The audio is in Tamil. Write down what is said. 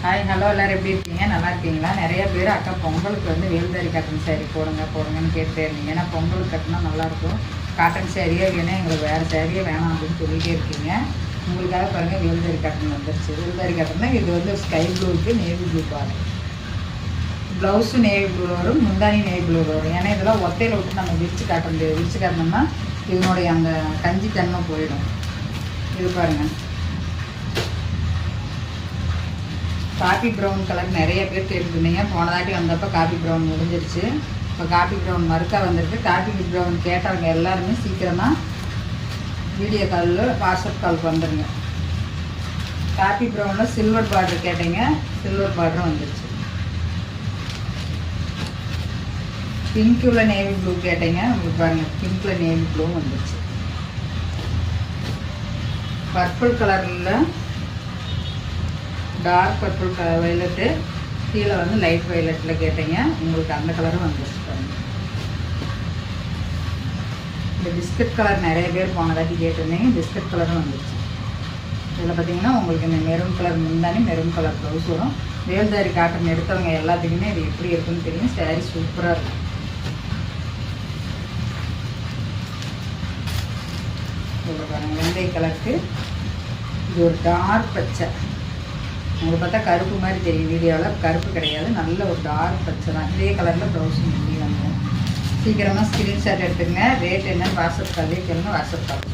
ஹாய் ஹலோ எல்லோரும் எப்படி இருக்கீங்க? நல்லா இருக்கீங்களா? நிறைய பேர் அக்கா பொங்கலுக்கு வந்து வேல்தாரி காட்டன் சேரீ போடுங்கன்னு கேட்டுட்டே இருந்தீங்க. ஏன்னா பொங்கலுக்கு கட்டினா நல்லாயிருக்கும். காட்டன் சேரீயே வேணும், எங்களுக்கு வேறு சேரீயே வேணாம் அப்படின்னு சொல்லிகிட்டே இருக்கீங்க. உங்களுக்காக பாருங்கள், வேல்தாரி காட்டன் வந்துருச்சு. வேல்தாரி காட்டன்னா இது வந்து ஸ்கை ப்ளூவுக்கு நேவி ப்ளூ பாருங்கள். ப்ளவுஸும் நேவி ப்ளூ வரும், முந்தானி நேவி ப்ளூ வரும். ஏன்னா இதெல்லாம் ஒத்தையில் விட்டு நம்ம விரிச்சு காட்ட முடியாது. விரிச்சு காட்டினோம்னா இதனுடைய அந்த கஞ்சி தன்மை போயிடும். இது பாருங்கள், காபி ப்ரௌன் கலர் நிறைய பேர் கேட்டுருந்தீங்க. போன தாட்டி வந்தப்போ காபி ப்ரௌன் முடிஞ்சிருச்சு. இப்போ காபி ப்ரௌன் மறுக்கா வந்துருக்கு. காபி ப்ரௌன் கேட்டவங்க எல்லாருமே சீக்கிரமாக வீடியோ காலில் வாட்ஸ்அப் காலுக்கு வந்துடுங்க. காபி ப்ரௌனில் சில்வர் பார்டர் கேட்டீங்க, சில்வர் பார்டரும் வந்துருச்சு. பிங்க்கில் நேவி ப்ளூ கேட்டீங்க, உங்களுக்கு பாருங்கள் பிங்க்கில் நேவி ப்ளூவும் வந்துருச்சு. பர்பிள் கலரில் டார்க் பர்பிள் வைலட்டு, கீழே வந்து லைட் வைலட்டில் கேட்டீங்க, உங்களுக்கு அந்த கலரும் வந்துருச்சு பாருங்கள். இந்த பிஸ்கட் கலர் நிறைய பேர் போனதாட்டி கேட்டிருந்தீங்க, பிஸ்கட் கலரும் வந்துருச்சு. இதில் பார்த்தீங்கன்னா உங்களுக்கு இந்த மெரூன் கலர் முந்தானி, மெரூன் கலர் ப்ளவுஸ் வரும். வேல்தாரி காட்டன் எடுத்தவங்க எல்லாத்துக்குமே இது எப்படி இருக்குன்னு தெரியும். சாரீ சூப்பராக இருக்கும். இதில் பாருங்கள், வெள்ளை கலருக்கு இது ஒரு டார்க் பச்சை. உங்களுக்கு பார்த்தா கருப்பு மாதிரி தெரியும், வீடியோவில் கருப்பு கிடையாது, நல்ல ஒரு டார்க் பச்சை தான். இதே கலரில் ப்ளவுஸும் இப்படி வந்துடும். சீக்கிரமாக ஸ்க்ரீன்ஷாட் எடுத்துங்க. ரேட் என்னன்னு வாட்ஸ்அப் காலே கேளுங்க, வாட்ஸ்அப் கால்.